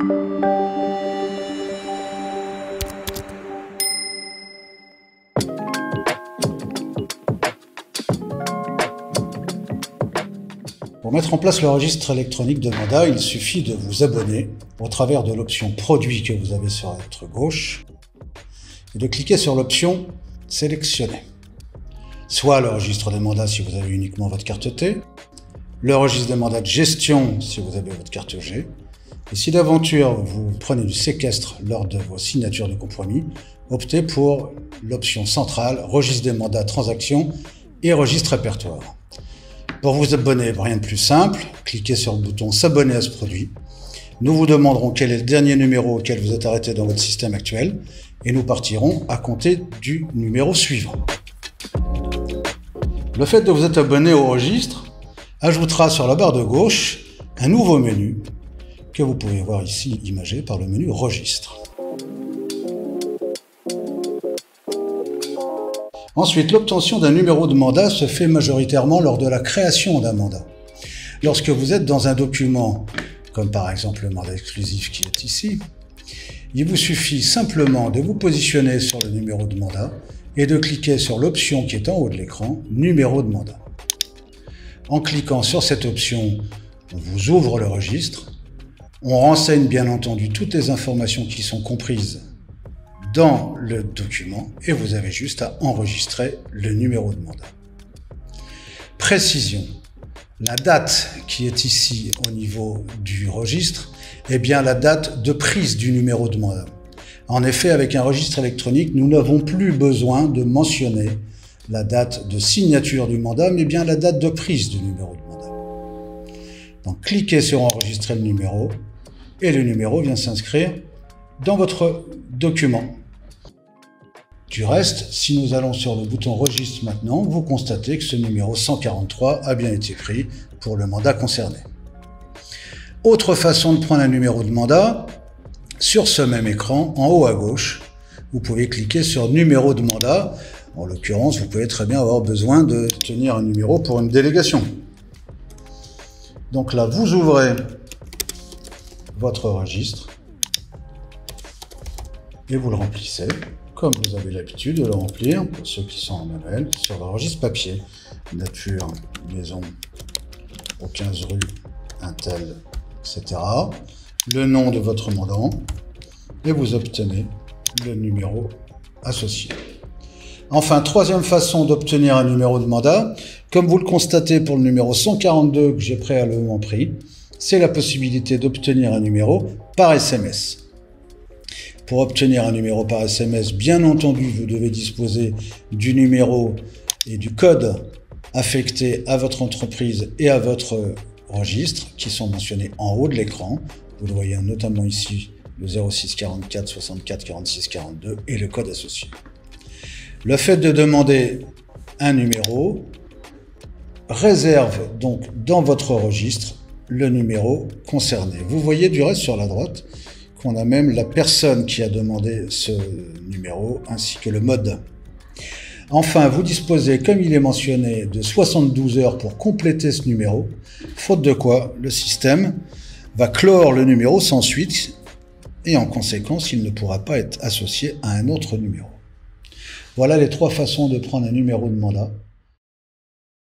Pour mettre en place le registre électronique de mandat, il suffit de vous abonner au travers de l'option « Produits » que vous avez sur votre gauche et de cliquer sur l'option « Sélectionner ». Soit le registre des mandats si vous avez uniquement votre carte T, le registre des mandats de gestion si vous avez votre carte G, et si d'aventure vous prenez du séquestre lors de vos signatures de compromis, optez pour l'option centrale « Registre des mandats transactions » et « Registre répertoire ». Pour vous abonner, rien de plus simple, cliquez sur le bouton « S'abonner à ce produit ». Nous vous demanderons quel est le dernier numéro auquel vous êtes arrêté dans votre système actuel et nous partirons à compter du numéro suivant. Le fait de vous être abonné au registre ajoutera sur la barre de gauche un nouveau menu que vous pouvez voir ici imagé par le menu « Registre ». Ensuite, l'obtention d'un numéro de mandat se fait majoritairement lors de la création d'un mandat. Lorsque vous êtes dans un document, comme par exemple le mandat exclusif qui est ici, il vous suffit simplement de vous positionner sur le numéro de mandat et de cliquer sur l'option qui est en haut de l'écran, numéro de mandat. En cliquant sur cette option, on vous ouvre le registre. On renseigne bien entendu toutes les informations qui sont comprises dans le document et vous avez juste à enregistrer le numéro de mandat. Précision, la date qui est ici au niveau du registre est bien la date de prise du numéro de mandat. En effet, avec un registre électronique, nous n'avons plus besoin de mentionner la date de signature du mandat, mais bien la date de prise du numéro de mandat. Donc cliquez sur enregistrer le numéro et le numéro vient s'inscrire dans votre document. Du reste, si nous allons sur le bouton registre maintenant, vous constatez que ce numéro 143 a bien été pris pour le mandat concerné. Autre façon de prendre un numéro de mandat, sur ce même écran, en haut à gauche, vous pouvez cliquer sur numéro de mandat. En l'occurrence, vous pouvez très bien avoir besoin de tenir un numéro pour une délégation. Donc là, vous ouvrez votre registre et vous le remplissez, comme vous avez l'habitude de le remplir, pour ceux qui sont en manuel, sur le registre papier. Nature, maison, au 15 rue, Intel, etc. Le nom de votre mandant, et vous obtenez le numéro associé. Enfin, troisième façon d'obtenir un numéro de mandat, comme vous le constatez pour le numéro 142 que j'ai préalablement pris, c'est la possibilité d'obtenir un numéro par SMS. Pour obtenir un numéro par SMS, bien entendu, vous devez disposer du numéro et du code affecté à votre entreprise et à votre registre, qui sont mentionnés en haut de l'écran. Vous le voyez notamment ici, le 06 44 64 46 42 et le code associé. Le fait de demander un numéro réserve donc dans votre registre le numéro concerné. Vous voyez du reste sur la droite qu'on a même la personne qui a demandé ce numéro ainsi que le mode. Enfin, vous disposez, comme il est mentionné, de 72 heures pour compléter ce numéro, faute de quoi le système va clore le numéro sans suite et en conséquence, il ne pourra pas être associé à un autre numéro. Voilà les trois façons de prendre un numéro de mandat.